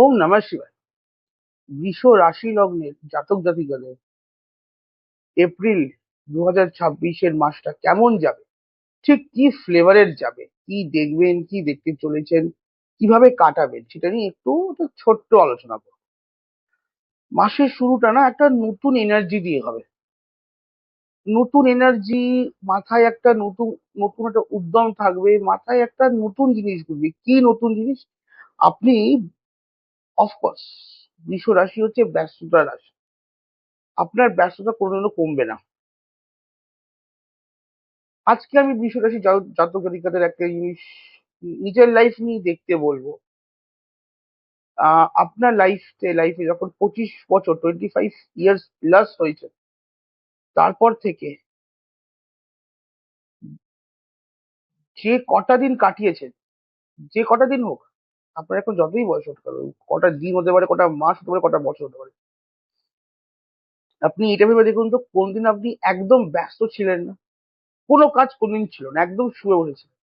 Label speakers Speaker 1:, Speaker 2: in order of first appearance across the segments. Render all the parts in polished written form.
Speaker 1: ওম নমঃ শিবায়। বৃষ রাশি লগ্নের জাতক জাতিকাদের এপ্রিল 2026-এর মাসটা কেমন যাবে, ঠিক কি ফ্লেভারের যাবে, কি দেখবেন, কি দেখতে চলেছেন, কিভাবে কাটাবেন, সেটা নিয়ে একটু একটা ছোট্ট আলোচনা করব। মাসের শুরুটা না একটা নতুন এনার্জি দিয়ে হবে। নতুন এনার্জি, মাথায় একটা নতুন নতুন একটা উদ্যম থাকবে, মাথায় একটা নতুন জিনিস ঘুরবে। কি নতুন জিনিস? আপনি অফকোর্স, বৃষ রাশি হচ্ছে ব্যস্ততার রাশি। আপনার ব্যস্ততা কোনোদিনও কমবে না। আজকে আমি বৃষ রাশি জাতক জাতিকাদের একটা জিনিস নিজের লাইফ নিয়ে দেখতে বলবো। আপনার লাইফে যখন 25 বছর, 25 ইয়ার্স প্লাস হয়েছে, তারপর থেকে যে কটা দিন কাটিয়েছেন, যে কটা দিন হোক, আপনার এখন যতই বয়স হতে পারে, কটা দিন হতে পারে, কটা মাস হতে পারে, কটা বছর হতে পারে, আপনি এটা ভেবে দেখুন তো কোনদিন আপনি একদম ব্যস্ত ছিলেন না, কোনো কাজ কোনদিন ছিল না, একদম শুয়ে বসেছিলেন?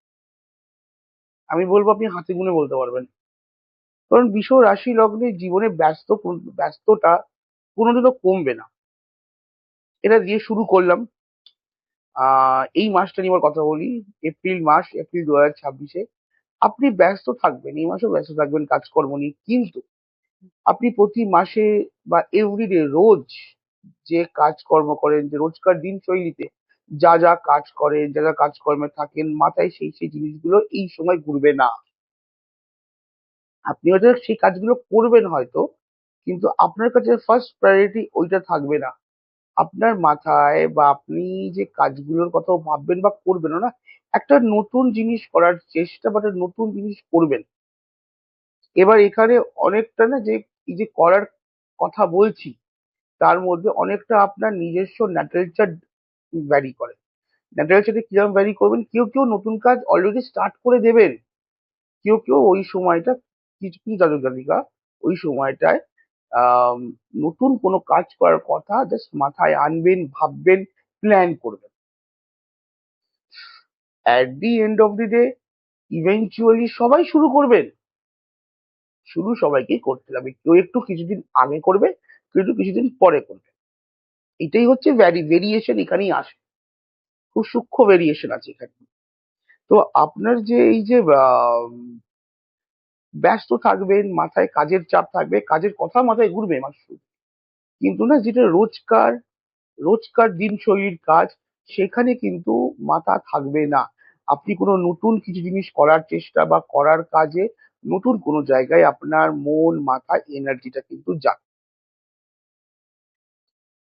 Speaker 1: আমি বলবো আপনি হাতে গুনে বলতে পারবেন। কারণ বৃষ রাশি লগ্নে জীবনে ব্যস্ততা কোনোদিনও কমবে না। এটা দিয়ে শুরু করলাম। এই মাসটা নিয়ে আবার কথা বলি। এপ্রিল মাস, এপ্রিল 2026-এ আপনি ব্যস্ত থাকবেন, এই মাসেও ব্যস্ত থাকবেন কাজকর্ম নিয়ে, কিন্তু আপনি প্রতি মাসে বা এভরিডে রোজ যে কাজকর্ম করেন, যে রোজকার দিন শৈলীতে যা যা কাজ করেন, যা যা কাজকর্মে থাকেন, মাথায় সেই সেই জিনিসগুলো এই সময় ঘুরবে না। আপনি হয়তো সেই কাজগুলো করবেন হয়তো, কিন্তু আপনার কাছে ফার্স্ট প্রায়োরিটি ওইটা থাকবে না। আপনার মাথায় বা আপনি যে কাজগুলোর কথা ভাববেন বা করবেন না, একটা নতুন জিনিস করার চেষ্টা বা একটা নতুন জিনিস করবেন। এবার এখানে অনেকটা না, যে এই যে করার কথা বলছি, তার মধ্যে অনেকটা আপনার নিজস্ব ন্যাচারাল চার্ট ভ্যারি করে। ন্যাচারাল চার্টে কিরকম ভ্যারি করবেন, কেউ কেউ নতুন কাজ অলরেডি স্টার্ট করে দেবেন, কেউ কেউ ওই সময়টা, কিছু কিছু জাতক জাতিকা ওই সময়টায় আহ নতুন কোনো কাজ করার কথা জাস্ট মাথায় আনবেন, ভাববেন, প্ল্যান করবেন। At the end of the day eventually সবাই শুরু করবেন। শুরু সবাইকেই করতে হবে, কেউ একটু কিছুদিন আগে করবে, কেউ একটু কিছুদিন পরে করবে। এটাই হচ্ছে ভেরিয়েশন, এখানেই আসে। খুব সূক্ষ্ম ভেরিয়েশন আছে এখানে। তো আপনার যে এই যে ব্যস্ত থাকবেন, মাথায় কাজের চাপ থাকবে, কাজের কথা মাথায় ঘুরবে মাস শুরুতে। কিন্তু না, যেটা রোজকার রোজকার দিনশৈলীর কাজ, সেখানে কিন্তু মাথা থাকবে না। আপনি কোনো নতুন কিছু জিনিস করার চেষ্টা বা করার কাজে নতুন কোনো জায়গায় আপনার মন, মাথা, এনার্জিটা কিন্তু যাবে।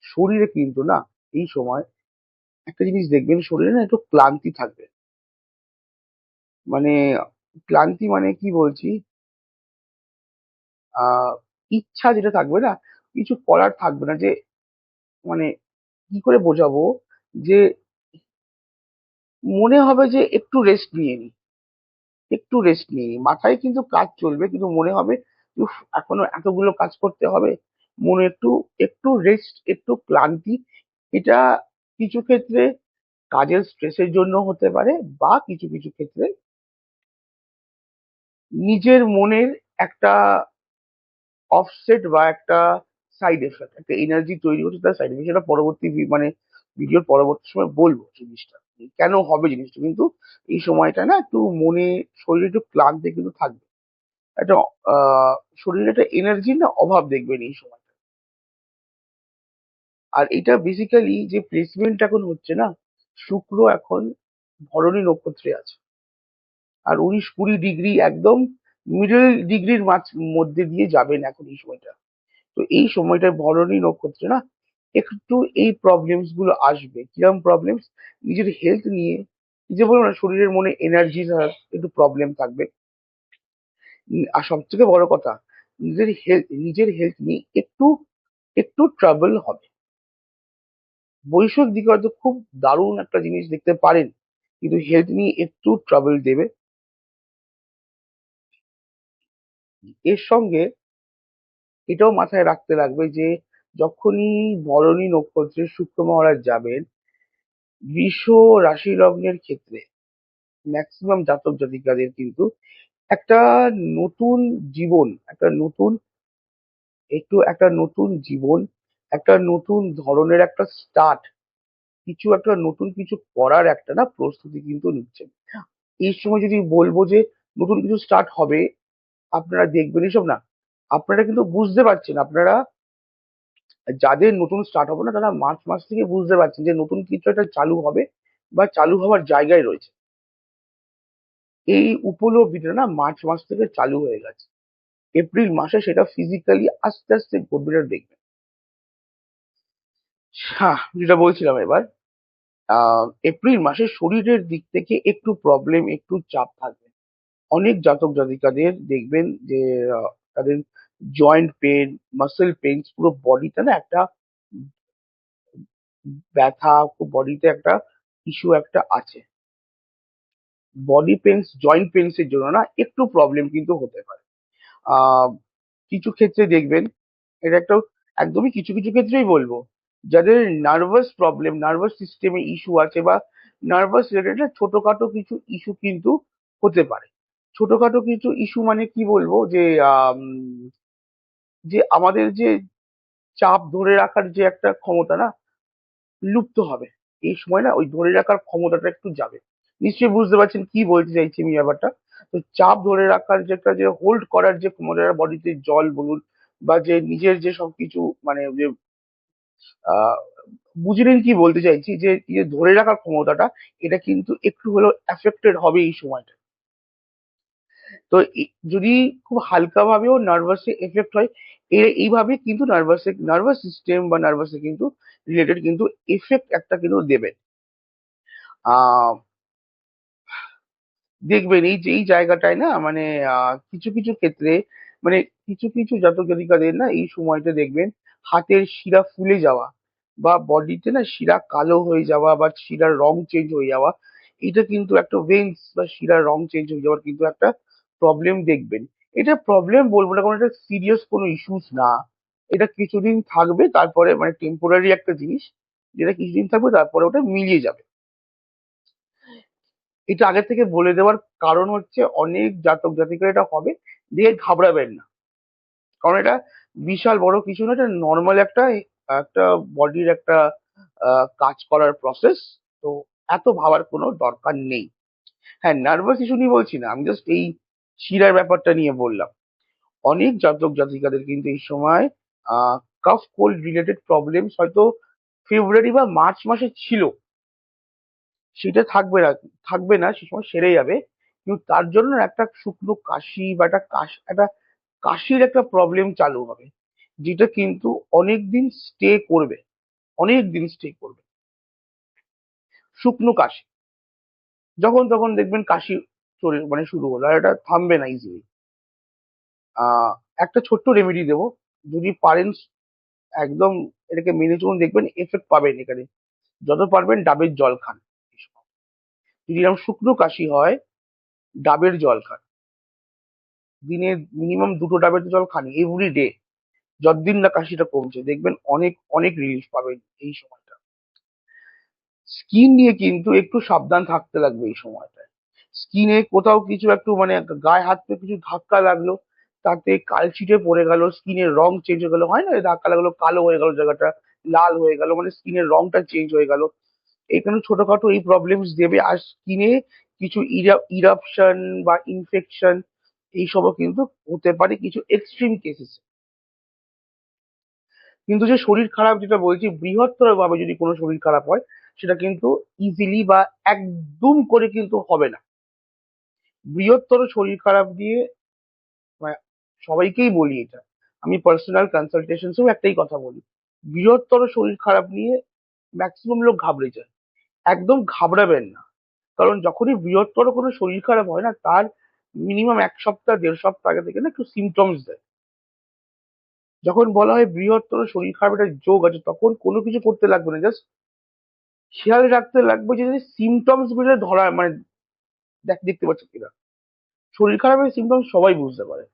Speaker 1: শরীরে কিন্তু না, এই সময় একটা জিনিস দেখবেন, শরীরে না একটু ক্লান্তি থাকবে। মানে ক্লান্তি মানে কি বলছি, আহ ইচ্ছা যেটা থাকবে না, কিছু করার থাকবে না, যে মানে কি করে বোঝাবো, যে মনে হবে যে একটু রেস্ট নিয়ে নি, একটু রেস্ট নিয়ে নি। মাথায় কিন্তু কাজ চলবে, কিন্তু মনে হবে উফ, এখনো এতগুলো কাজ করতে হবে, মনে একটু একটু রেস্ট, একটু ক্লান্তি। এটা কিছু ক্ষেত্রে কাজের স্ট্রেসের জন্য হতে পারে, বা কিছু কিছু ক্ষেত্রে নিজের মনের একটা অফসেট বা একটা সাইড এফেক্ট, একটা এনার্জি তৈরি হচ্ছে, তার সাইড এফেক্ট। সেটা পরবর্তী মানে ভিডিওর পরবর্তী সময় বলবো জিনিসটা কেন হবে জিনিসটা। কিন্তু এই সময়টা না একটু মনে, শরীরে একটু ক্লান্তি কিন্তু থাকবে। একটা আহ শরীরে একটা এনার্জির না অভাব দেখবেন এই সময়টা। আর এটা বেসিক্যালি যে প্লেসমেন্ট এখন হচ্ছে না, শুক্র এখন ভরণী নক্ষত্রে আছে, আর 19-20 ডিগ্রি একদম মিডল ডিগ্রির মধ্যে দিয়ে যাবেন এখন এই সময়টা। তো এই সময়টায় ভরণী নক্ষত্রে না একটু এই প্রবলেমস গুলো আসবে। কিরকম প্রবলেমস? নিজের হেলথ নিয়ে, এই যে বলবো না, শরীরের মনে এনার্জি একটু প্রবলেম থাকবে। আর সব থেকে বড় কথা, নিজের হেলথ নিয়ে একটু একটু ট্রাবল হবে। বৈষয়িক দিকে হয়তো খুব দারুণ একটা জিনিস দেখতে পারেন, কিন্তু হেলথ নিয়ে একটু ট্রাবল দেবে। এর সঙ্গে এটাও মাথায় রাখতে লাগবে যে যখনই ভরণী নক্ষত্রে শুক্র মহারাজ যাবেন, বৃষ রাশি লগ্নের ক্ষেত্রে ম্যাক্সিমাম জাতক জাতিকাদের কিন্তু একটা নতুন জীবন, একটা নতুন জীবন, একটা নতুন ধরনের একটা স্টার্ট, একটা নতুন কিছু করার একটা না প্রস্তুতি কিন্তু নিচ্ছেন। এই সময় যদি বলবো যে নতুন কিছু স্টার্ট হবে, আপনারা দেখবেন এসব না, আপনারা কিন্তু বুঝতে পারছেন, আপনারা যাদের নতুন স্টার্ট হবে না তারা মার্চ মাস থেকে বুঝতে পারছেন যে নতুন কিছু একটা চালু হবে বা চালু হওয়ার জায়গায় রয়েছে। এই উপলব্ধিটা না মার্চ মাস থেকে চালু হয়ে গেছে। এপ্রিল মাসে সেটা ফিজিক্যালি আস্তে আস্তে ঘটবে, এটা দেখবেন। হ্যাঁ, যেটা বলছিলাম এবার, এপ্রিল মাসে শরীরের দিক থেকে একটু প্রবলেম, একটু চাপ থাকবে। অনেক জাতক জাতিকাদের দেখবেন যে তাদের জয়েন্ট পেন, মাসেল পেন, পুরো বডিতে না একটা ব্যথা, বডিতে একটা ইস্যু একটা আছে। বডি পেনস, জয়েন্ট পেনস এর জন্য না একটু প্রবলেম কিন্তু হতে পারে। আহ কিছু ক্ষেত্রে দেখবেন, এটা একটা একদমই কিছু কিছু ক্ষেত্রেই বলবো, যাদের নার্ভাস প্রবলেম, নার্ভাস সিস্টেমে ইস্যু আছে বা নার্ভাস রিলেটেড ছোটখাটো কিছু ইস্যু কিন্তু হতে পারে। ছোটখাটো কিছু ইস্যু মানে কি বলবো, যে যে আমাদের যে চাপ ধরে রাখার যে একটা ক্ষমতা না লুপ্ত হবে। এই সময় না ওই ধরে রাখার ক্ষমতাটা একটু যাবে। নিশ্চয়ই বুঝতে পারছেন কি বলতে চাইছি আমি ব্যাপারটা। তো চাপ ধরে রাখার যে একটা, যে হোল্ড করার যে ক্ষমতা, বডিতে জল বলুন বা যে নিজের যে সবকিছু, মানে যে আহ বুঝলেন কি বলতে চাইছি, যে এই যে ধরে রাখার ক্ষমতাটা, এটা কিন্তু একটু হলেও এফেক্টেড হবে এই সময়টা। তো যদি খুব হালকা ভাবেও নার্ভাসে এফেক্ট হয়, এইভাবে কিন্তু নার্ভাস সিস্টেম বা নার্ভাসে কিন্তু রিলেটেড কিন্তু এফেক্ট একটা কিন্তু দেবে। আহ দেখবেন এই যে এই জায়গাটায় না, মানে কিছু কিছু ক্ষেত্রে, মানে কিছু কিছু জাতক জাতিকাদের না এই সময়টা দেখবেন হাতের শিরা ফুলে যাওয়া বা বডিতে না শিরা কালো হয়ে যাওয়া বা শিরার রং চেঞ্জ হয়ে যাওয়া, এটা কিন্তু একটা ভেন্স বা শিরার রং চেঞ্জ হয়ে যাওয়ার কিন্তু একটা প্রবলেম দেখবেন। এটা প্রবলেম বলবো না, কারণ এটা সিরিয়াস কোনো ইস্যুস না। এটা কিছুদিন থাকবে, তারপরে মানে টেম্পোরারি একটা জিনিস, যেটা কিছুদিন থাকবে তারপরে ওটা মিলিয়ে যাবে। এটা আগে থেকে বলে দেওয়ার কারণ হচ্ছে, অনেক জাতক জাতিকার এটা হবে, দিয়ে ঘাবড়াবেন না। কারণ এটা বিশাল বড় কিছু না, এটা নর্মাল একটা একটা বডির একটা কাজ করার প্রসেস। তো এত ভাবার কোনো দরকার নেই। হ্যাঁ, নার্ভাস ইস্যু নিয়ে বলছি না, আমি জাস্ট এই শিরার ব্যাপারটা নিয়ে বললাম। অনেক জাতক জাতিকাদের কিন্তু এই সময় কাফ কোল্ড রিলেটেড প্রবলেমস হয়তো ফেব্রুয়ারি বা মার্চ মাসে ছিল, সেটা থাকবে না, সে সময় সেরে যাবে। কিন্তু তার জন্য একটা শুকনো কাশি বা একটা কাশির একটা প্রবলেম চালু হবে, যেটা কিন্তু অনেক দিন স্টে করবে, অনেক দিন স্টে করবে। শুকনো কাশি, যখন তখন দেখবেন কাশি চলে মানে শুরু হলো, আর এটা থামবে না ইজিলি। আহ একটা ছোট্ট রেমেডি দেবো, যদি পারেন একদম এটাকে মেনে চলুন, দেখবেন এফেক্ট পাবেন এখানে। যত পারবেন ডাবের জল খান। যদি এরকম শুকনো কাশি হয়, ডাবের জল খান। দিনে মিনিমাম 2টো ডাবের জল খান এভরি ডে। যতদিন না কাশিটা কমছে, দেখবেন অনেক অনেক রিলিফ পাবেন এই সময়টা। স্কিন নিয়ে কিন্তু একটু সাবধান থাকতে লাগবে এই সময়টায়। স্কিনে কোথাও কিছু একটু মানে গায়ে হাত পা কিছু ধাক্কা লাগলো, তাতে কালচিটে পড়ে গেল, স্কিনের রং চেঞ্জ হয়ে গেল, হয় না, এই ধাক্কা লাগলো কালো হয়ে গেল জায়গাটা, লাল হয়ে গেল, মানে স্কিনের রংটা চেঞ্জ হয়ে গেল। এখানে ছোটখাটো এই প্রবলেমস দেবে। আর স্কিনে কিছু ইরাপশন বা ইনফেকশন এইসবও কিন্তু হতে পারে কিছু এক্সট্রিম কেসেস। কিন্তু যে শরীর খারাপ যেটা বলছি, বৃহত্তর ভাবে যদি কোনো শরীর খারাপ হয়, সেটা কিন্তু ইজিলি বা একদম করে কিন্তু হবে না। বৃহত্তর শরীর খারাপ দিয়ে, মানে সবাইকেই বলি এটা, আমি পার্সোনাল কনসালটেশনসেও একটাই কথা বলি, বৃহত্তর শরীর খারাপ নিয়ে ম্যাক্সিমাম লোক ঘাবড়ে যায়। একদম ঘাবড়াবেন না। কারণ যখনই বৃহত্তর কোনো শরীর খারাপ হয় না, তার মিনিমাম 1 সপ্তাহ 1.5 সপ্তাহ আগে থেকে না একটু সিমটমস দেয়। যখন বলা হয় বৃহত্তর শরীর খারাপ একটা যোগ আছে, তখন কোনো কিছু করতে লাগবে না, জাস্ট খেয়াল রাখতে লাগবে যে সিমটমস গুলো ধরা, মানে দেখতে পাচ্ছ কিনা। শরীর খারাপের সিমটমস সবাই বুঝতে পারে।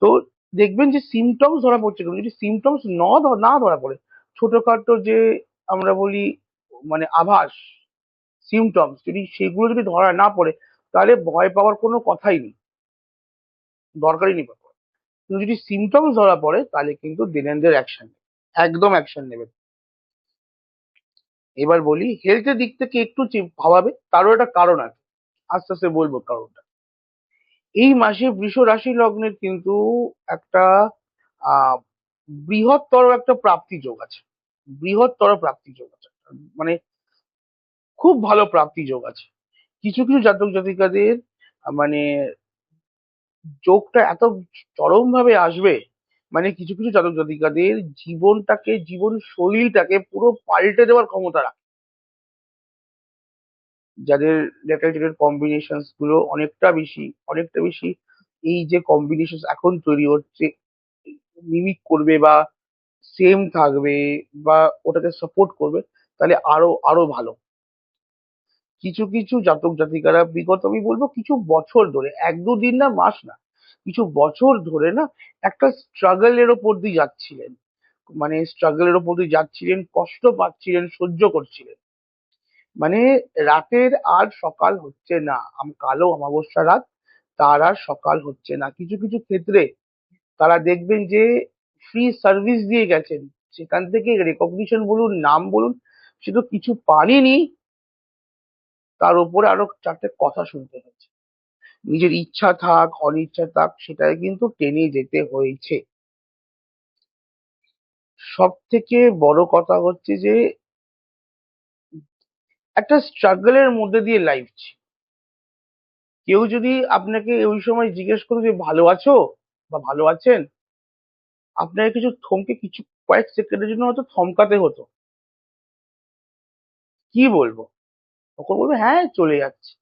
Speaker 1: তো দেখবেন যে সিমটমস ধরা পড়ছে কেন। যদি সিমটমস না ধরা পড়ে, ছোটখাটো যে আমরা বলি মানে আভাস, সিমটমস যদি সেগুলো যদি ধরা না পড়ে, তাহলে ভয় পাওয়ার কোনো কথাই নেই। দরকারই নেই পাওয়ার। কিন্তু যদি সিমটমস ধরা পড়ে তাহলে কিন্তু দেন এন্ড দেয়ার অ্যাকশন, একদম অ্যাকশন নেবে। এবার বলি হেলথের দিক থেকে একটু ভাবাবে, তারও একটা কারণ আছে, আস্তে আস্তে বলবো কারণটা। এই মাসে বৃষ রাশি লগ্নের কিন্তু একটা আহ বৃহত্তর একটা প্রাপ্তি যোগ আছে, বৃহত্তর প্রাপ্তি যোগ আছে, মানে খুব ভালো প্রাপ্তি যোগ আছে। কিছু কিছু জাতক জাতিকাদের মানে যোগটা এত চরম ভাবে আসবে, মানে কিছু কিছু জাতক জাতিকাদের জীবনটাকে, জীবন শৈলীটাকে পুরো পাল্টে দেওয়ার ক্ষমতা রাখে। যাদের লেটারেচারের কম্বিনেশন গুলো অনেকটা বেশি, অনেকটা বেশি, এই যে কম্বিনেশন এখন তৈরি হচ্ছে, মিমিক করবে বা সেম থাকবে বা ওটাকে সাপোর্ট করবে, তাহলে আরো আরো ভালো। কিছু কিছু জাতক জাতিকারা বিগত, আমি বলবো কিছু বছর ধরে, এক দুদিন না, মাস না, কিছু বছর ধরে না একটা স্ট্রাগলের ওপর দিয়ে যাচ্ছিলেন, মানে স্ট্রাগলের ওপর দিয়ে যাচ্ছিলেন, কষ্ট পাচ্ছিলেন, সহ্য করছিলেন। মানে রাতের আর সকাল হচ্ছে না, কালো অমাবস্যা রাত, তার আর সকাল হচ্ছে না। কিছু কিছু ক্ষেত্রে তারা দেখবেন যে ফ্রি সার্ভিস দিয়ে গেছেন, সেখান থেকে রেকগনিশন বলুন, নাম বলুন, সে তো কিছু পারেনি, তার উপরে আরো চারটে কথা শুনতে হচ্ছে। নিজের ইচ্ছা থাক অনিচ্ছা থাক সেটাই কিন্তু টেনে যেতে হয়েছে। সব থেকে বড় কথা হচ্ছে যে একটা স্ট্রাগলের মধ্যে দিয়ে লাইফ। কেউ যদি আপনাকে ওই সময় জিজ্ঞেস করে যে ভালো আছো বা ভালো আছেন, আপনাকে কিছু থমকে, কিছু কয়েক সেকেন্ডের জন্য হয়তো থমকাতে হতো। কি বলবো, তখন বলবে হ্যাঁ চলে যাচ্ছে।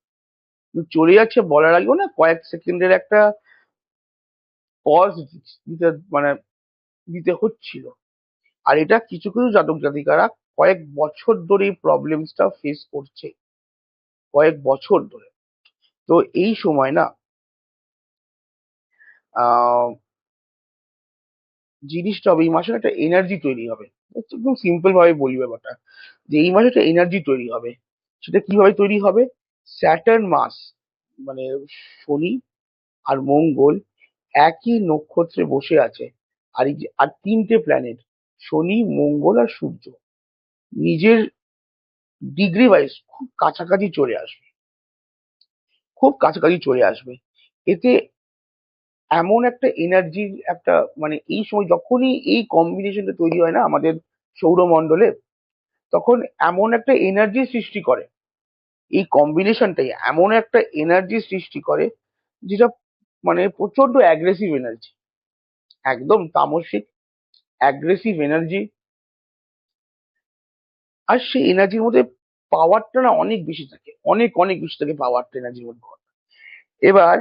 Speaker 1: কিন্তু চলে যাচ্ছে বলার আগেও না কয়েক সেকেন্ডের একটা পজ দিতে, মানে দিতে হচ্ছিল। আর এটা কিছু কিছু জাতক জাতিকারা কয়েক বছর ধরে এই প্রবলেমসটা ফেস করছে, কয়েক বছর ধরে। তো এই সময় না আহ জিনিসটা হবে, এই মাসে একটা এনার্জি তৈরি হবে। একদম সিম্পল ভাবে বলি ব্যাপারটা, যে এই মাসে একটা এনার্জি তৈরি হবে। সেটা কিভাবে তৈরি হবে? স্যাটার্ন মাস, মানে শনি আর মঙ্গল একই নক্ষত্রে বসে আছে। আর এই যে আর তিনটে প্ল্যানেট, শনি মঙ্গল আর সূর্য, নিজের ডিগ্রি ওয়াইজ খুব কাছাকাছি চলে আসবে, খুব কাছাকাছি চলে আসবে। এতে এমন একটা এনার্জির একটা, মানে এই সময় যখনই এই কম্বিনেশনটা তৈরি হয় না আমাদের সৌরমণ্ডলে, তখন এমন একটা এনার্জি সৃষ্টি করে, এই কম্বিনেশনটাই এমন একটা এনার্জি সৃষ্টি করে যেটা মানে প্রচন্ড অ্যাগ্রেসিভ এনার্জি, একদম তামসিক অ্যাগ্রেসিভ এনার্জি। আর সেই এনার্জির মধ্যে পাওয়ারটা না অনেক বেশি থাকে, অনেক অনেক বেশি থাকে পাওয়ারটা এনার্জির মধ্যে। এবার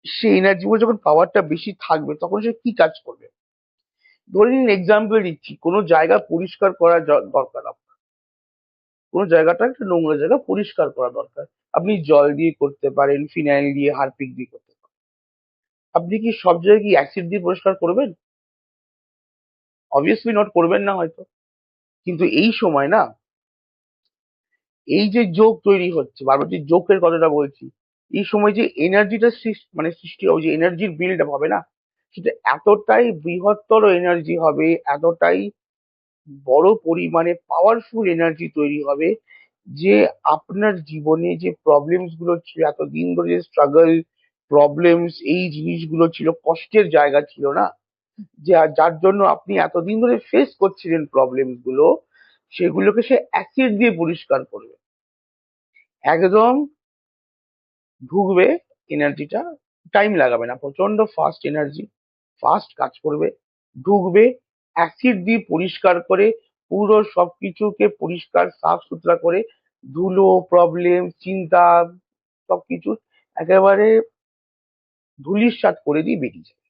Speaker 1: সেই এনার্জির মধ্যে যখন পাওয়ারটা বেশি থাকবে তখন সে কি কাজ করবে? ধরে নিন এক্সাম্পল দিচ্ছি, কোনো জায়গা পরিষ্কার করা দরকার আপনার, কোনো জায়গাটা একটা নোংরা জায়গা পরিষ্কার করা দরকার। আপনি জল দিয়ে করতে পারেন, ফিনাইল দিয়ে, হারপিক দিয়ে করতে পারেন। আপনি কি সব জায়গায় কি অ্যাসিড দিয়ে পরিষ্কার করবেন? অবভিয়াসলি নট, করবেন না হয়তো। কিন্তু এই সময় না, এই যে যোগ তৈরি হচ্ছে, বারবার যে যোগের কথাটা বলছি, এই সময় যে এনার্জিটা মানে সৃষ্টি হবে, যে এনার্জির বিল্ড হবে না, সেটা এতটাই বৃহত্তর এনার্জি হবে, এতটাই বড় পরিমাণে পাওয়ারফুল এনার্জি তৈরি হবে, যে আপনার জীবনে যে প্রবলেমস গুলো ছিল এতদিন ধরে, যে স্ট্রাগল, প্রবলেমস, এই জিনিসগুলো ছিল, কষ্টের জায়গা ছিল না, যে যার জন্য আপনি এতদিন ধরে ফেস করছিলেন প্রবলেমস গুলো, সেগুলোকে সে অ্যাসিড দিয়ে পরিষ্কার করবে। একদম ঢুকবে এনার্জিটা, টাইম লাগাবে না, প্রচন্ড ফাস্ট এনার্জি, ফাস্ট কাজ করবে, ঢুকবে, অ্যাসিড দিয়ে পরিষ্কার করে পুরো সবকিছুকে পরিষ্কার সাফ সুতরা করে, ধুলো, প্রবলেম, চিন্তা, সবকিছু একেবারে ধূলিসাৎ করে দিয়ে বেরিয়ে যাবে।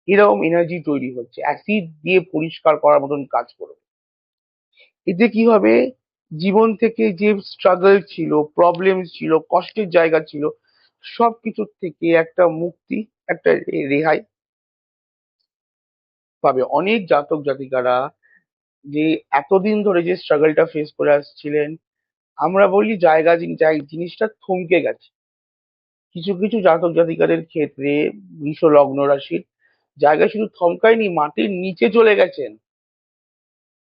Speaker 1: এরকম এনার্জি তৈরি হচ্ছে, অ্যাসিড দিয়ে পরিষ্কার করার মতন কাজ করবে। এতে কি হবে? জীবন থেকে যে স্ট্রাগল ছিল, প্রবলেম ছিল, কষ্টের জায়গা ছিল, সবকিছুর থেকে একটা মুক্তি, একটা রেহাই পাবে। অনেক জাতক জাতিকারা যে এতদিন ধরে যে স্ট্রাগলটা ফেস করে আসছিলেন, আমরা বলি জায়গা জিনিসটা থমকে গেছে, কিছু কিছু জাতক জাতিকাদের ক্ষেত্রে বৃষ লগ্ন রাশির জায়গায় শুধু থমকায়নি, মাটির নিচে চলে গেছেন।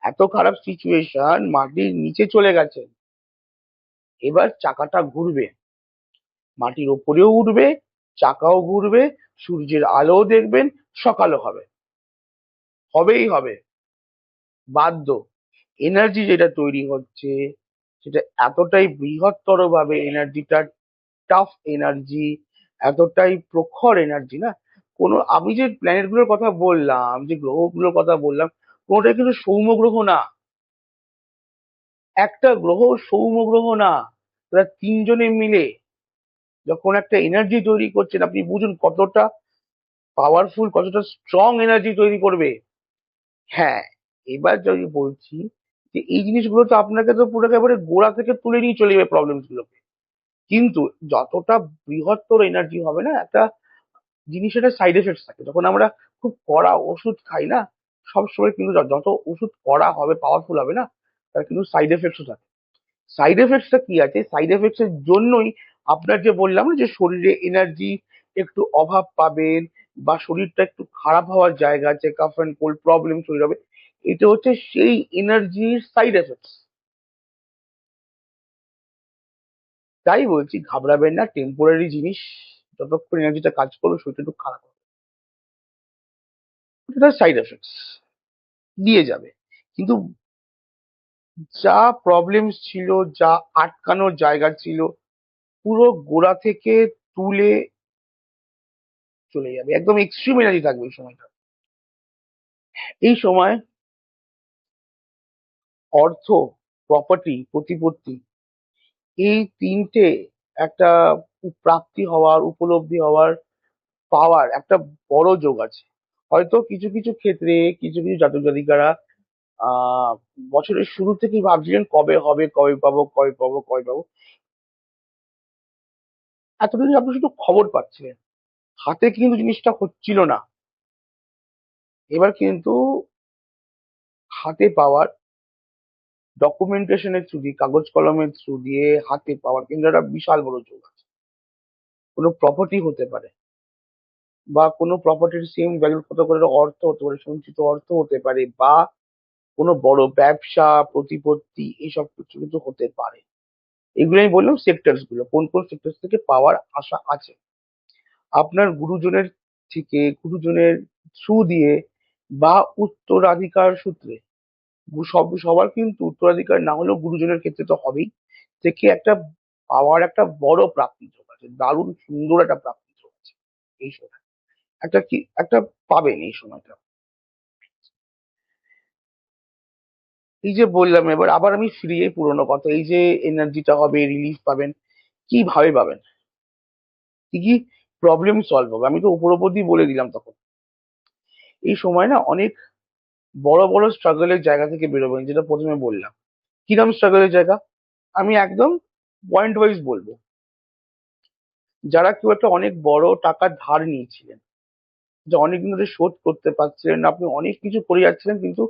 Speaker 1: এত খারাপ সিচুয়েশন, মাটির নিচে চলে গেছেন। এবার চাকাটা ঘুরবে, মাটির ওপরেও উঠবে, চাকাও ঘুরবে, সূর্যের আলোও দেখবেন, সকালও হবে, হবেই হবে, বাধ্য। এনার্জি যেটা তৈরি হচ্ছে সেটা এতটাই বৃহত্তর ভাবে, এনার্জিটা টাফ এনার্জি, এতটাই প্রখর এনার্জি না। কোনো, আমি যে প্ল্যানেট গুলোর কথা বললাম, যে গ্রহগুলোর কথা বললাম, কোনোটাই কিন্তু সৌম্য গ্রহ না। একটা গ্রহ সৌম্য গ্রহ না। তারা তিনজনে মিলে যখন একটা এনার্জি তৈরি করছেন, আপনি বুঝুন কতটা পাওয়ারফুল, কতটা স্ট্রং এনার্জি তৈরি করবে। হ্যাঁ, এবার যদি বলছি যে এই জিনিসগুলো তো আপনাকে তো পুরো একেবারে গোড়া থেকে তুলে নিয়ে চলে যাবে প্রবলেম গুলোকে, কিন্তু যতটা বৃহত্তর এনার্জি হবে না একটা জিনিসের সাইড এফেক্টস থাকে। যখন আমরা খুব কড়া ওষুধ খাই না, সবসময় কিন্তু যত ওষুধ কড়া হবে, পাওয়ারফুল হবে না, তার কিন্তু সাইড এফেক্টসও থাকে। সাইড এফেক্টসটা কি আছে? সাইড এফেক্টস এর জন্যই আপনার যে বললাম না যে শরীরে এনার্জি একটু অভাব পাবেন, বা শরীরটা একটু খারাপ হওয়ার জায়গা আছে, কাফ অ্যান্ড কোল্ড প্রবলেম তৈরি হবে, এটা হচ্ছে সেই এনার্জির সাইড এফেক্টস। তাই বলছি, ঘাবড়াবেন না, টেম্পোরারি জিনিস। যতক্ষণ এনার্জিটা কাজ করবে শরীরটা একটু খারাপ হবে, এটা সাইড এফেক্টস দিয়ে যাবে। কিন্তু যা প্রবলেমস ছিল, যা আটকানোর জায়গা ছিল, পুরো গোড়া থেকে তুলে চলে যাবে। একদম এক্সট্রিম এনার্জি থাকবে এই সময়টা। এই সময় অর্থ, প্রপার্টি, প্রতিপত্তি, এই তিনটে একটা প্রাপ্তি হওয়ার, উপলব্ধি হওয়ার, পাওয়ার একটা বড় যোগ আছে। হয়তো কিছু কিছু ক্ষেত্রে কিছু কিছু জাতক জাতিকারা আহ বছরের শুরু থেকেই ভাবছিলেন কবে হবে, কবে পাবো, কবে পাবো, কবে পাবো। এতদিন আপনি শুধু খবর পাচ্ছিলেন, হাতে কিন্তু জিনিসটা হচ্ছিল না। এবার কিন্তু হাতে পাওয়ার, ডকুমেন্টেশনের থ্রু দিয়ে, কাগজ কলমের থ্রু দিয়ে হাতে পাওয়ার কিন্তু একটা বিশাল বড় যোগ আছে। কোনো প্রপার্টি হতে পারে, বা কোনো প্রপার্টির সেম ভ্যালু কত করে অর্থ হতে পারে, সঞ্চিত অর্থ হতে পারে, বা কোনো বড় ব্যবসা, প্রতিপত্তি, এইসব কিছু কিন্তু হতে পারে। এগুলো আমি বললাম সেক্টরস গুলো, কোন কোন সেক্টর থেকে পাওয়ার আশা আছে। আপনার গুরুজনের থেকে, গুরুজনের থ্রু দিয়ে, বা উত্তরাধিকার সূত্রে। সবার কিন্তু উত্তরাধিকার না হলেও গুরুজনের ক্ষেত্রে তো হবেই, থেকে একটা পাওয়ার একটা বড় প্রাপ্তি যোগ আছে, দারুণ সুন্দর একটা প্রাপ্তি যোগ আছে এই সময়। একটা কি একটা পাবেন এই সময়টা। এই যে বললাম, এবার আবার আমি ফিরিয়ে পুরোনো কথা, এই যে এনার্জিটা হবে, রিলিফ পাবেন, কিভাবে পাবেন, কি কি প্রবলেম সলভ হবে, আমি তো উপর উপর দিয়ে বলে দিলাম তখন। এই সময় না অনেক বড় বড় স্ট্রাগলের জায়গা থেকে বেরোবেন, যেটা প্রথমে বললাম। কিরম স্ট্রাগলের জায়গা? আমি একদম পয়েন্ট ওয়াইজ বলবো। যারা কেউ একটা অনেক বড় টাকার ধার নিয়েছিলেন, যে অনেকদিন ধরে শোধ করতে পারছিলেন না, আপনি অনেক কিছু করে যাচ্ছিলেন কিন্তু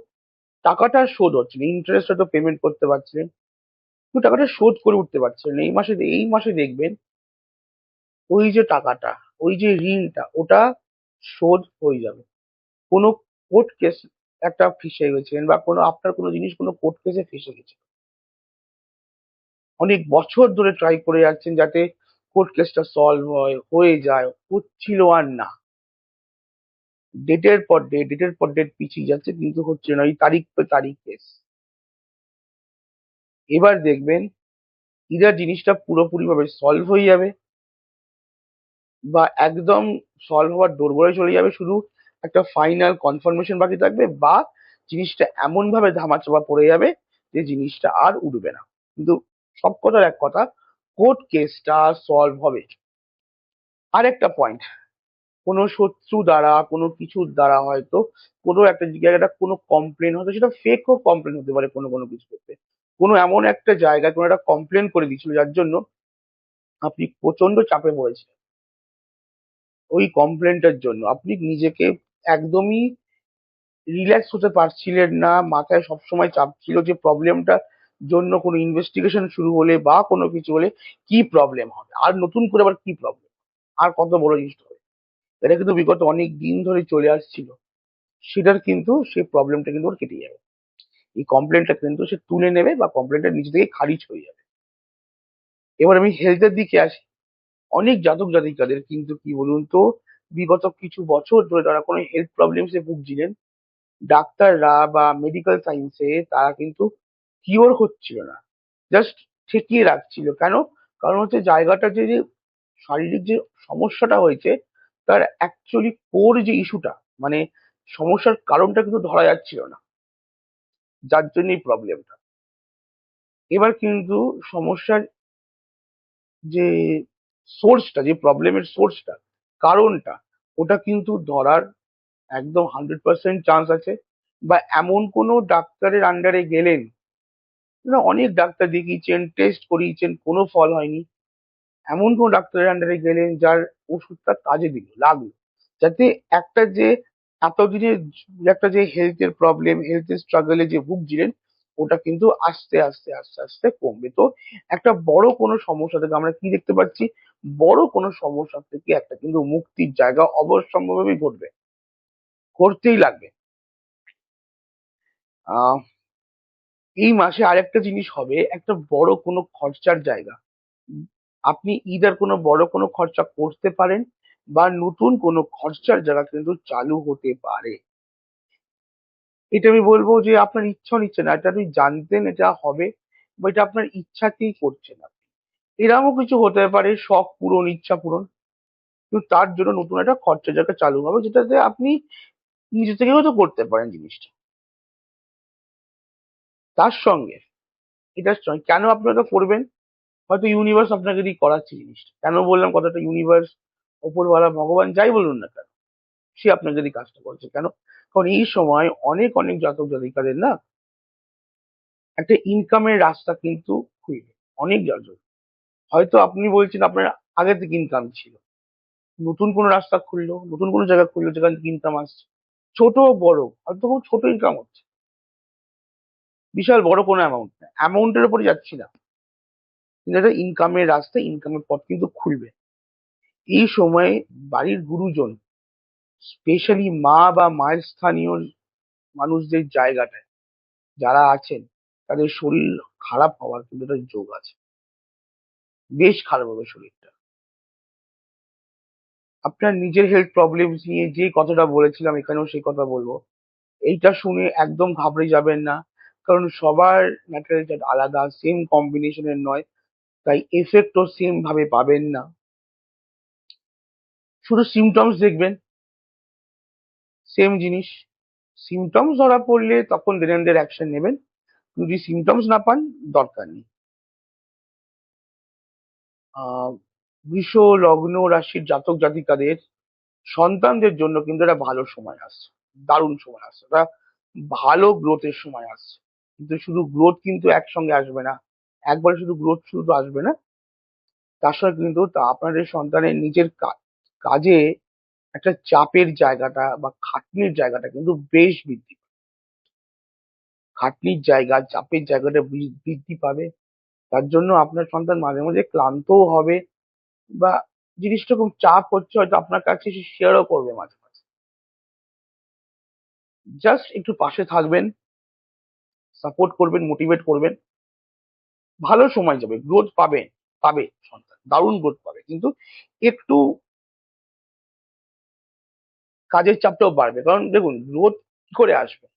Speaker 1: টাকাটা আর শোধ হচ্ছে না, ইন্টারেস্ট হয়তো পেমেন্ট করতে পারছিলেন, কিন্তু টাকাটা শোধ করে উঠতে পারছিলেন না। এই মাসে দেখবেন ওই যে টাকাটা, ওই যে ঋণটা, ওটা শোধ হয়ে যাবে। কোনো কোর্ট কেস একটা ফেঁসে গেছিলেন, বা কোনো আপনার কোনো জিনিস কোনো কোর্ট কেসে ফেঁসে গেছে, অনেক বছর ধরে ট্রাই করে যাচ্ছেন যাতে কোর্ট কেসটা সলভ হয়, হয়ে যায়, হচ্ছিল আর না। ডেটের পর ডেট পিছিয়ে যাচ্ছে, কিন্তু হচ্ছে না, ওই তারিখ পে তারিখ কেস। এবার দেখবেন ইদার জিনিসটা পুরোপুরি ভাবে সলভ হয়ে যাবে, বা একদম সলভ হওয়ার দোরগোড়ায় চলে যাবে, শুধু একটা ফাইনাল কনফার্মেশন বাকি থাকবে, বা জিনিসটা এমন ভাবে ধামাচাপা পড়ে যাবে যে জিনিসটা আর উঠবে না। কিন্তু সব কথার এক কথা, কোর্ট কেসটা সলভ হবে। আর একটা পয়েন্ট, কোনো শত্রু দ্বারা, কোনো কিছুর দ্বারা, হয়তো কোনো একটা জায়গাটা কোনো কমপ্লেন, হয়তো সেটা ফেকও কমপ্লেন হতে পারে, কোনো কোনো কিছু ক্ষেত্রে কোনো এমন একটা জায়গায় কোনো একটা কমপ্লেন করে দিয়েছিল, যার জন্য আপনি প্রচন্ড চাপে পড়েছিলেন। ওই কমপ্লেনটার জন্য আপনি নিজেকে একদমই রিল্যাক্স হতে পারছিলেন না, মাথায় সবসময় চাপ ছিল যে প্রবলেমটা জন্য কোনো ইনভেস্টিগেশন শুরু হলে বা কোনো কিছু হলে কি প্রবলেম হবে, আর নতুন করে আবার কি প্রবলেম। আর কত বড় জিনিসটা হবে। এটা কিন্তু বিগত অনেক দিন ধরে চলে আসছিল, সেটার কিন্তু সেই প্রবলেমটা কিন্তু ওর কেটে যাবে। এই কমপ্লেনটা কিন্তু সে তুলে নেবে বা কমপ্লেনটা নিজে থেকে খারিজ হয়ে যাবে। এবার আমি হেলথের দিকে আসি। অনেক জাতক জাতিকাদের কিন্তু কি বলুন তো, বিগত কিছু বছর ধরে তারা কোনো হেলথ প্রবলেমসে ভুগছিলেন, ডাক্তাররা বা মেডিকেল সায়েন্সে তারা কিন্তু কিওর হচ্ছিল না, জাস্ট ঠেকিয়ে রাখছিল। কেন? কারণ হচ্ছে জায়গাটা যে শারীরিক যে সমস্যাটা হয়েছে, তার অ্যাকচুয়ালি কোর যে ইস্যুটা, মানে সমস্যার কারণটা কিন্তু ধরা যাচ্ছিল না, যার জন্য এই প্রবলেমটা। এবার কিন্তু সমস্যার যে সোর্সটা, যে প্রবলেমের সোর্সটা, কারণটা, ওটা কিন্তু ধরার একদম 100% চান্স আছে। বা এমন কোনো ডাক্তারের আন্ডারে গেলেন, না অনেক ডাক্তার দেখিয়েছেন, টেস্ট করিয়েছেন, কোনো ফল হয়নি, এমন কোন ডাক্তারের আন্ডারে গেলেন যার ওষুধটা কাজে দিল, লাগলো, যাতে একটা যে এতদিনের একটা যে হেলথের প্রবলেম, হেলথের স্ট্রাগলে যে ভুগছিলেন, ওটা কিন্তু আস্তে আস্তে আস্তে আস্তে কমবে। তো একটা বড় কোনো সমস্যা থেকে আমরা কি দেখতে পাচ্ছি, বড় কোনো সমস্যা থেকে একটা কিন্তু মুক্তির জায়গা অবশ্যম্ভাবী ঘটবে, করতেই লাগবে। আহ এই মাসে আরেকটা জিনিস হবে, একটা বড় কোনো খরচার জায়গা। উম, আপনি ইদার কোনো বড় কোনো খরচা করতে পারেন, বা নতুন কোনো খরচার জায়গা কিন্তু চালু হতে পারে। এটা আমি বলবো যে আপনার ইচ্ছা নিচ্ছে না, এটা আপনি জানতেন এটা হবে, বা এটা আপনার ইচ্ছাতেই করছেন না। এরকমও কিছু হতে পারে, শখ পূরণ, ইচ্ছা পূরণ, কিন্তু তার জন্য নতুন একটা খরচার জায়গা চালু হবে, যেটাতে আপনি নিজে থেকেও তো করতে পারেন জিনিসটা। তার সঙ্গে এটার সঙ্গে কেন আপনারা করবেন, হয়তো ইউনিভার্স আপনাকে দিয়ে করাচ্ছে জিনিসটা। কেন বললাম কথাটা ইউনিভার্স, ওপরওয়ালা, ভগবান, যাই বলুন না কেন, সে আপনাকে দিয়ে কাজটা করছে। কেন? কারণ এই সময় অনেক অনেক জাতক জাতিকাদের না একটা ইনকামের রাস্তা কিন্তু খুলবে। অনেক জাতক, হয়তো আপনি বলছেন আপনার আগে থেকে ইনকাম ছিল, নতুন কোনো রাস্তা খুললো, নতুন কোনো জায়গা খুললো যেখান থেকে ইনকাম আসছে, ছোট বড়, হয়তো খুব ছোট ইনকাম হচ্ছে, বিশাল বড় কোনো অ্যামাউন্ট না, অ্যামাউন্টের উপরে যাচ্ছি না, কিন্তু একটা ইনকামের রাস্তা, ইনকামের পথ কিন্তু খুলবে। এই সময়ে বাড়ির গুরুজন, স্পেশালি মা বা মায়ের স্থানীয় মানুষদের জায়গাটায় যারা আছেন, তাদের শরীর খারাপ হওয়ার কিন্তু একটা যোগ আছে, বেশ খারাপ হবে শরীরটা। আপনার নিজের হেলথ প্রবলেমস নিয়ে যে কথাটা বলেছিলাম, এখানেও সেই কথা বলবো। এইটা শুনে একদম ঘাবড়ে যাবেন না, কারণ সবার ন্যাচারাল চার্ট আলাদা, সেম কম্বিনেশনের নয়, তাই এফেক্টও সেম ভাবে পাবেন না। শুধু সিমটমস দেখবেন, সেম জিনিস। সিমটমস ধরা পড়লে তখন দেন দের অ্যাকশন নেবেন, যদি সিমটমস না পান, দরকার নেই। আহ বৃষ লগ্ন রাশির জাতক জাতিকাদের সন্তানদের জন্য কিন্তু একটা ভালো সময় আসছে, দারুণ সময় আসছে, একটা ভালো গ্রোথের সময় আসছে। কিন্তু শুধু গ্রোথ কিন্তু একসঙ্গে আসবে না, একবারে শুধু গ্রোথ শুধু আসবে না, তার সঙ্গে কিন্তু আপনাদের সন্তানের নিজের কাজে একটা চাপের জায়গাটা বা খাটনির জায়গাটা কিন্তু বেশ বৃদ্ধি, খাটনির জায়গা, চাপের জায়গাটা বৃদ্ধি পাবে। তার জন্য আপনার সন্তান মাঝে মাঝে ক্লান্তও হবে, বা জিনিসটা খুব চাপ হচ্ছে, হয়তো আপনার কাছে সে শেয়ারও করবে মাঝে মাঝে। জাস্ট একটু পাশে থাকবেন, সাপোর্ট করবেন, মোটিভেট করবেন, ভালো সময় যাবে, গ্রোথ পাবে, পাবে সন্তান, দারুণ গ্রোথ পাবে, কিন্তু একটু কাজের চাপটাও বাড়বে। কারণ দেখুন, গ্রোথ কি করে আসবে,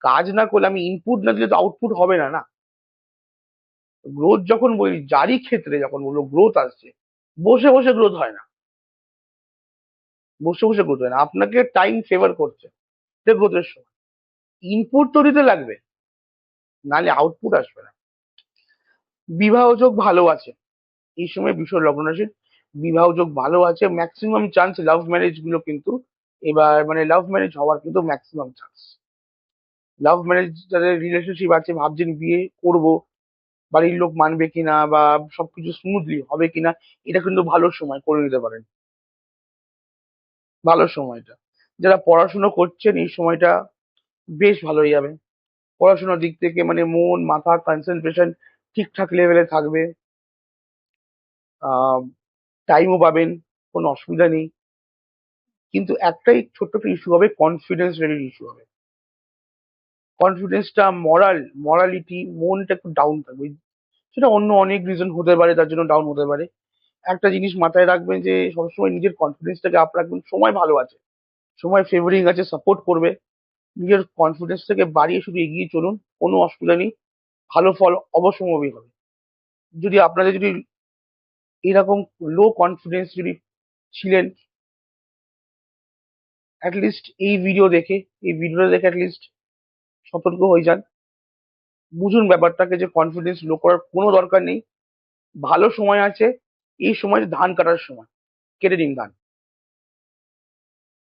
Speaker 1: কাজ না করলে, আমি ইনপুট না দিলে তো আউটপুট হবে না, না। গ্রোথ যখন বলি, যারই ক্ষেত্রে যখন বলবো গ্রোথ আসছে, বসে বসে গ্রোথ হয় না, বসে বসে গ্রোথ হয় না, আপনাকে টাইম ফেভার করছে, এটা গ্রোথের সময়। ইনপুট তো দিতে লাগবে, নাহলে আউটপুট আসবে না। বিবাহ যোগ ভালো আছে এই সময়, বিষয় লগ্ন রাশির বিবাহ যোগ ভালো আছে, ম্যাক্সিমাম চান্স লাভ ম্যারেজ গুলো কিন্তু এবার, মানে লাভ ম্যারেজ হওয়ার কিন্তু ম্যাক্সিমাম চান্স। লাভ ম্যারেজ যাদের রিলেশনশিপ আছে, ভাবছেন বিয়ে করব, বাড়ির লোক মানবে কিনা বা সবকিছু স্মুথলি হবে কিনা, এটা কিন্তু ভালো সময় করে নিতে পারেন, ভালো সময়টা। যারা পড়াশুনো করছেন, এই সময়টা বেশ ভালো হয়ে যাবে, পড়াশোনার দিক থেকে মানে মন মাথা কনসেন্ট্রেশন ঠিকঠাক লেভেলে থাকবে। টাইমও পাবেন, কোনো অসুবিধা নেই। কিন্তু একটাই ছোট্ট একটা ইস্যু হবে, কনফিডেন্স লেভেল ইস্যু হবে। কনফিডেন্সটা, মরালিটি, মনটা একটু ডাউন থাকবে। সেটা অন্য অনেক রিজন হতে পারে, তার জন্য ডাউন হতে পারে। একটা জিনিস মাথায় রাখবেন যে সবসময় নিজের কনফিডেন্সটাকে আপ রাখবেন। সময় ভালো আছে, সময় ফেভারিং আছে, সাপোর্ট করবে। নিজের কনফিডেন্সটাকে বাড়িয়ে শুধু এগিয়ে চলুন, কোনো অসুবিধা নেই। ভালো ফল অবশ্যম্ভাবী হবে। যদি আপনাদের যদি এরকম লো কনফিডেন্স যদি ছিলেন, অ্যাটলিস্ট এই ভিডিওটা দেখে অ্যাটলিস্ট সতর্ক হয়ে যান। বুঝুন ব্যাপারটাকে, যে কনফিডেন্স লো করার কোনো দরকার নেই। ভালো সময় আছে। এই সময় ধান কাটার সময়, কেটে নিন ধান।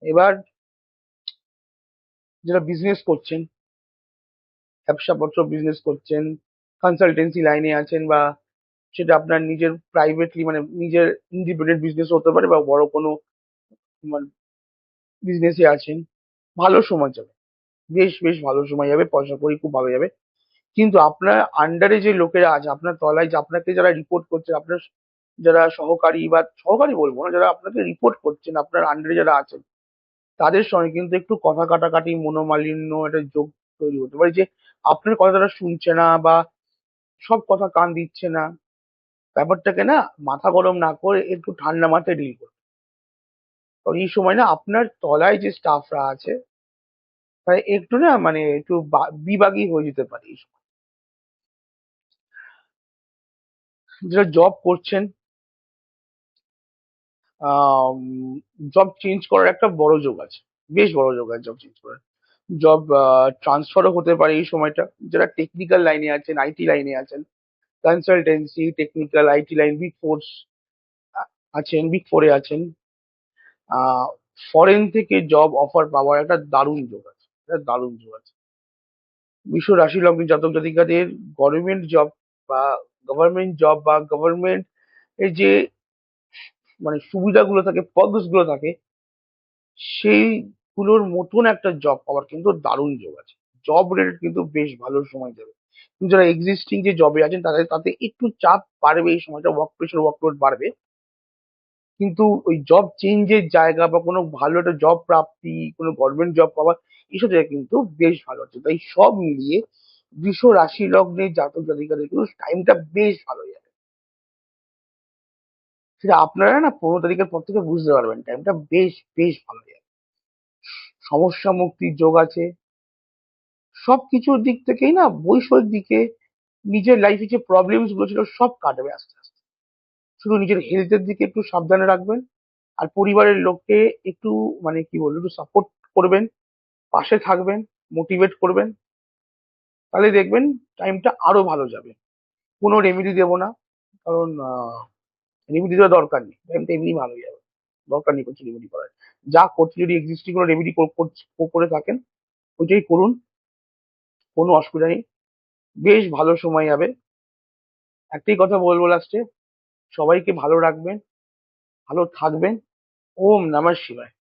Speaker 1: এবার যারা বিজনেস করছেন, ব্যবসাপত্র বিজনেস করছেন, কনসালটেন্সি লাইনে আছেন, বা সেটা আপনার নিজের প্রাইভেটলি মানে নিজের ইন্ডিপেন্ডেন্ট বিজনেস হতে পারে, বা বড় কোনো বিজনেসে আছেন, ভালো সময় যাবে। বেশ বেশ ভালো সময় যাবে, পয়সা কড়ি খুব ভালো যাবে। কিন্তু আপনার আন্ডারে যে লোকেরা আছে, আপনার তলায় যে আপনাকে যারা রিপোর্ট করছে, আপনার যারা সহকারী, বা সহকারী বলবো না, যারা আপনাকে রিপোর্ট করছেন, আপনার আন্ডারে যারা আছেন, তাদের সঙ্গে কিন্তু একটু কথা কাটাকাটি, মনোমালিন্য, একটা যোগ তৈরি হতে পারে, যে আপনার কথা তারা শুনছে না, বা সব কথা কান দিচ্ছে না। ব্যাপারটাকে না মাথা গরম না করে একটু ঠান্ডা মাথায় ডিল করুন। কারণ এই সময় না আপনার তলায় যে স্টাফরা আছে, তারা একটু না মানে একটু বিবাগী হয়ে যেতে পারে এই সময়। যারা জব করছেন, জব চেঞ্জ করার একটা বড় যোগ আছে, বেশ বড় যোগ আছে জব চেঞ্জ করার। জব ট্রান্সফারও হতে পারে এই সময়টা। যারা টেকনিক্যাল লাইনে আছেন, আইটি লাইনে আছেন, consultancy, technical, IT line, big force আছেন, বিগ ফোরে আছেন, ফরেন থেকে জব অফার পাওয়ার একটা দারুণ যোগ আছে, একটা দারুণ যোগ আছে। বিশ্ব রাশি লগ্ন জাতক জাতিকাদের গভর্নমেন্ট জব, বা গভর্নমেন্ট এর যে মানে সুবিধাগুলো থাকে, পদস গুলো থাকে, সেইগুলোর মতন একটা জব পাওয়ার কিন্তু দারুণ যোগ আছে। জব রিলেটেড কিন্তু বেশ ভালো সময় যাবে। কিন্তু যারা এক্সিস্টিং যে জবে আছেন, তাদের তাতে একটু চাপ বাড়বে এই সময়টা, ওয়ার্ক প্রেশার, ওয়ার্কলোড বাড়বে। কিন্তু ওই জব চেঞ্জের জায়গা, বা কোনো ভালো একটা জব প্রাপ্তি, কোনো গভর্নমেন্ট জব পাওয়া, এইসব জায়গা কিন্তু বেশ ভালো আছে। তাই সব মিলিয়ে বৃষ রাশি লগ্নের জাতক জাতিকাদের কিন্তু টাইমটা বেশ ভালো যাবে। সেটা আপনারা না 15 তারিখের পর থেকে বুঝতে পারবেন, টাইমটা বেশ বেশ ভালো যাবে। সমস্যা মুক্তির যোগ আছে। সবকিছুর দিক থেকেই না, বৈষয়িক দিকে নিজের লাইফে যে প্রবলেমস গুলো ছিল সব কাটবে আস্তে আস্তে। শুধু নিজের হেলথের দিকে একটু সাবধানে রাখবেন। আর পরিবারের লোককে একটু মানে কি বলবো, একটু সাপোর্ট করবেন, পাশে থাকবেন, মোটিভেট করবেন। তাহলে দেখবেন টাইমটা আরো ভালো যাবে। কোনো রেমেডি দেবো না, কারণ রেমেডি দেওয়ার দরকার নেই, টাইমটা এমনি ভালো যাবে। দরকার নেই কিছু রেমেডি করার। যা করছে, যদি এক্সিস্টিং কোনো রেমেডি করে থাকেন, ওইটাই করুন, কোনো অসুবিধা নেই। বেশ ভালো সময় যাবে। একটাই কথা বলবো লাস্টে, সবাইকে ভালো রাখবেন, ভালো থাকবেন। ওম নমঃ শিবায়।